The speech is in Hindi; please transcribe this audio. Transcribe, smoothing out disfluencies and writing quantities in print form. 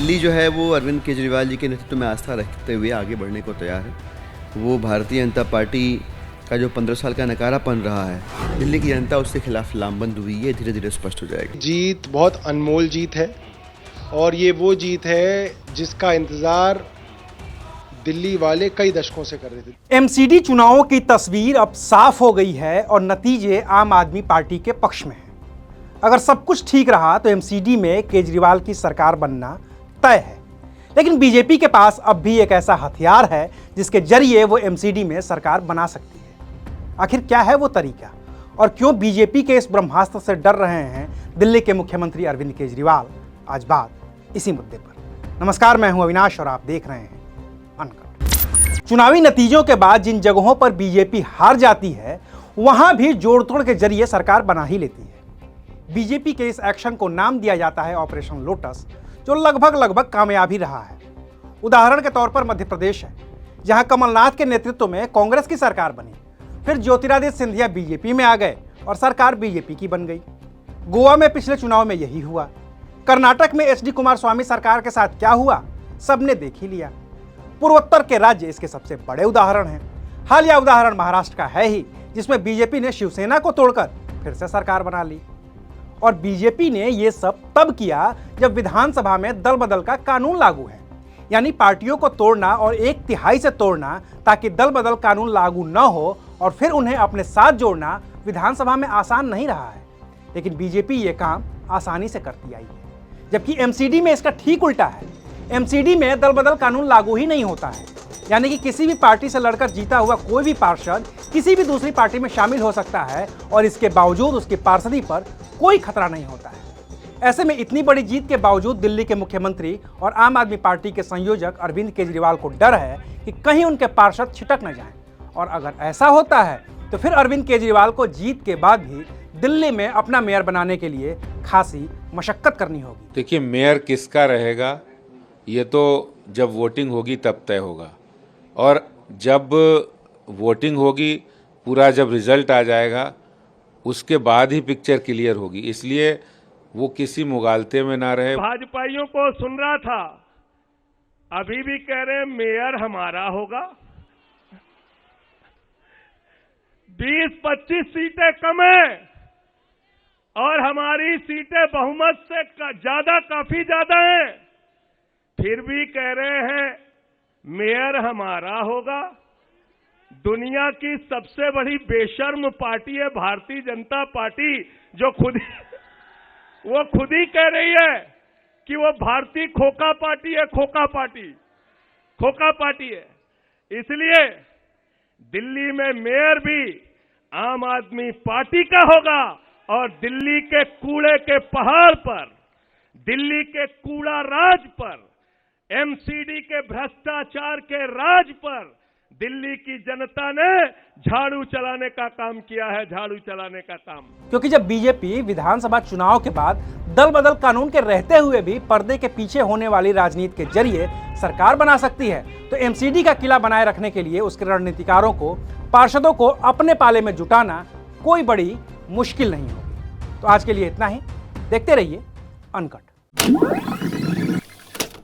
दिल्ली जो है वो अरविंद केजरीवाल जी के नेतृत्व में आस्था रखते हुए आगे बढ़ने को तैयार है। वो भारतीय जनता पार्टी का जो 15 साल का नकारापन रहा है, दिल्ली की जनता उसके खिलाफ लामबंद हुई है, धीरे धीरे स्पष्ट हो जाएगी। जीत बहुत अनमोल जीत है और ये वो जीत है जिसका इंतजार दिल्ली वाले कई दशकों से कर रहे थे। एमसीडी चुनावों की तस्वीर अब साफ हो गई है और नतीजे आम आदमी पार्टी के पक्ष में हैं। अगर सब कुछ ठीक रहा तो एमसीडी में केजरीवाल की सरकार बनना तय है, लेकिन बीजेपी के पास अब भी एक ऐसा हथियार है जिसके जरिए वो एमसीडी में सरकार बना सकती है। आखिर क्या है वो तरीका और क्यों बीजेपी के इस ब्रह्मास्त्र से डर रहे हैं दिल्ली के मुख्यमंत्री अरविंद केजरीवाल? आज बात इसी मुद्दे पर। नमस्कार, मैं हूं अविनाश और आप देख रहे हैं अनकट। चुनावी नतीजों के बाद जिन जगहों पर बीजेपी हार जाती है वहां भी जोड़ तोड़ के जरिए सरकार बना ही लेती है। बीजेपी के इस एक्शन को नाम दिया जाता है ऑपरेशन लोटस, जो लगभग कामयाब ही रहा है। उदाहरण के तौर पर मध्य प्रदेश है, जहां कमलनाथ के नेतृत्व में कांग्रेस की सरकार बनी, फिर ज्योतिरादित्य सिंधिया बीजेपी में आ गए और सरकार बीजेपी की बन गई। गोवा में पिछले चुनाव में यही हुआ। कर्नाटक में एचडी कुमारस्वामी सरकार के साथ क्या हुआ सबने देख ही लिया। पूर्वोत्तर के राज्य इसके सबसे बड़े उदाहरण हैं। हालिया उदाहरण महाराष्ट्र का है ही, जिसमें बीजेपी ने शिवसेना को तोड़कर फिर से सरकार बना ली। और बीजेपी ने यह सब तब किया जब विधानसभा में दल बदल का कानून लागू है, यानी पार्टियों को तोड़ना और 1/3 से तोड़ना ताकि दल बदल कानून लागू न हो और फिर उन्हें अपने साथ जोड़ना विधानसभा में आसान नहीं रहा है। लेकिन बीजेपी ये काम आसानी से करती आई है, जबकि एमसीडी में इसका ठीक उल्टा है। एमसीडी में दल बदल कानून लागू ही नहीं होता है, यानी कि किसी भी पार्टी से लड़कर जीता हुआ कोई भी पार्षद किसी भी दूसरी पार्टी में शामिल हो सकता है और इसके बावजूद उसकी पार्षदी पर कोई खतरा नहीं होता है। ऐसे में इतनी बड़ी जीत के बावजूद दिल्ली के मुख्यमंत्री और आम आदमी पार्टी के संयोजक अरविंद केजरीवाल को डर है कि कहीं उनके पार्षद छिटक न जाएं। और अगर ऐसा होता है तो फिर अरविंद केजरीवाल को जीत के बाद भी दिल्ली में अपना मेयर बनाने के लिए खासी मशक्कत करनी होगी। देखिए, मेयर किसका रहेगा ये तो जब वोटिंग होगी तब तय होगा, और जब वोटिंग होगी, पूरा जब रिजल्ट आ जाएगा उसके बाद ही पिक्चर क्लियर होगी। इसलिए वो किसी मुगालते में ना रहे। भाजपाइयों को सुन रहा था, अभी भी कह रहे हैं मेयर हमारा होगा। 20-25 सीटें कम है और हमारी सीटें बहुमत से ज्यादा, काफी ज्यादा हैं, फिर भी कह रहे हैं मेयर हमारा होगा। दुनिया की सबसे बड़ी बेशर्म पार्टी है भारतीय जनता पार्टी, जो वो खुद ही कह रही है कि वो भारतीय खोखा पार्टी है, खोखा पार्टी है। इसलिए दिल्ली में मेयर भी आम आदमी पार्टी का होगा और दिल्ली के कूड़े के पहाड़ पर, दिल्ली के कूड़ा राज पर, एमसीडी के भ्रष्टाचार के राज पर दिल्ली की जनता ने झाड़ू चलाने का काम किया है, झाड़ू चलाने का काम। क्योंकि जब बीजेपी विधानसभा चुनाव के बाद दल बदल कानून के रहते हुए भी पर्दे के पीछे होने वाली राजनीति के जरिए सरकार बना सकती है, तो एमसीडी का किला बनाए रखने के लिए उसके रणनीतिकारों को, पार्षदों को अपने पाले में जुटाना कोई बड़ी मुश्किल नहीं होगी। तो आज के लिए इतना ही। देखते रहिए अनकट।